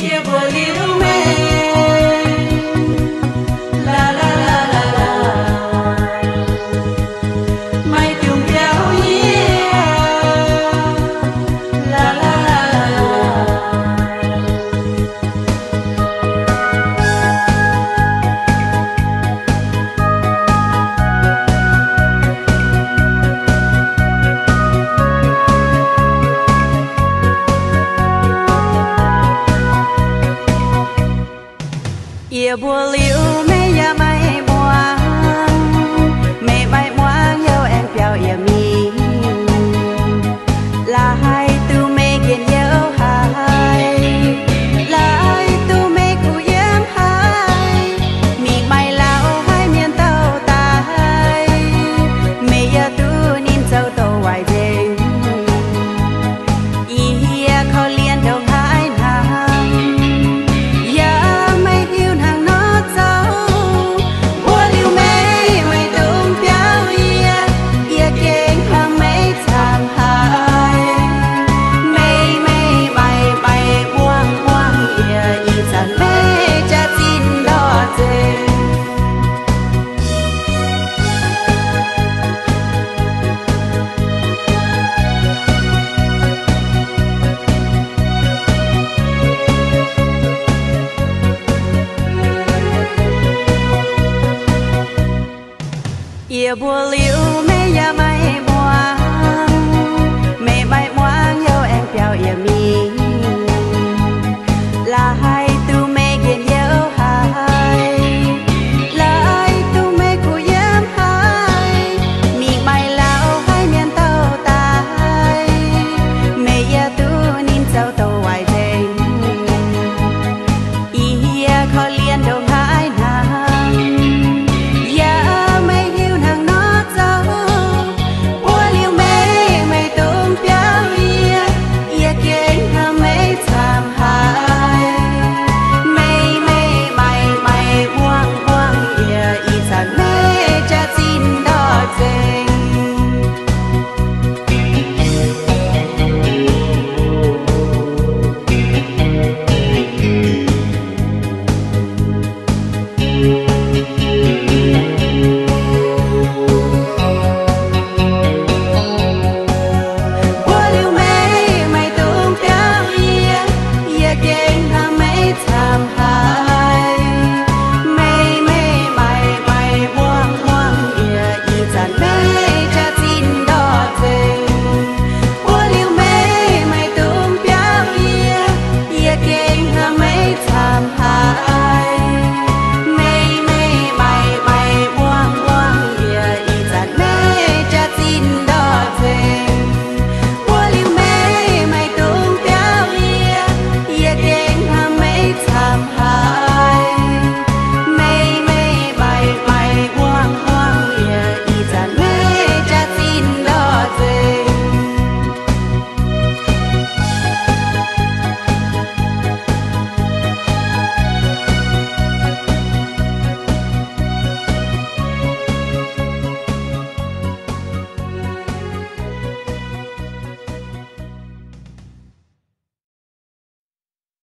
Ia boliu me la la la la la mai tung piao ia la la la la Ia boliu me ya mai moang yêu em piao ia mi là hai tu me kiên yêu hai là hai tu me cu yếm hai mi mai lao hai miền tàu tai me ya tu nín châu tàu hoài về ia khó liên đầu hai nàng Ia boliu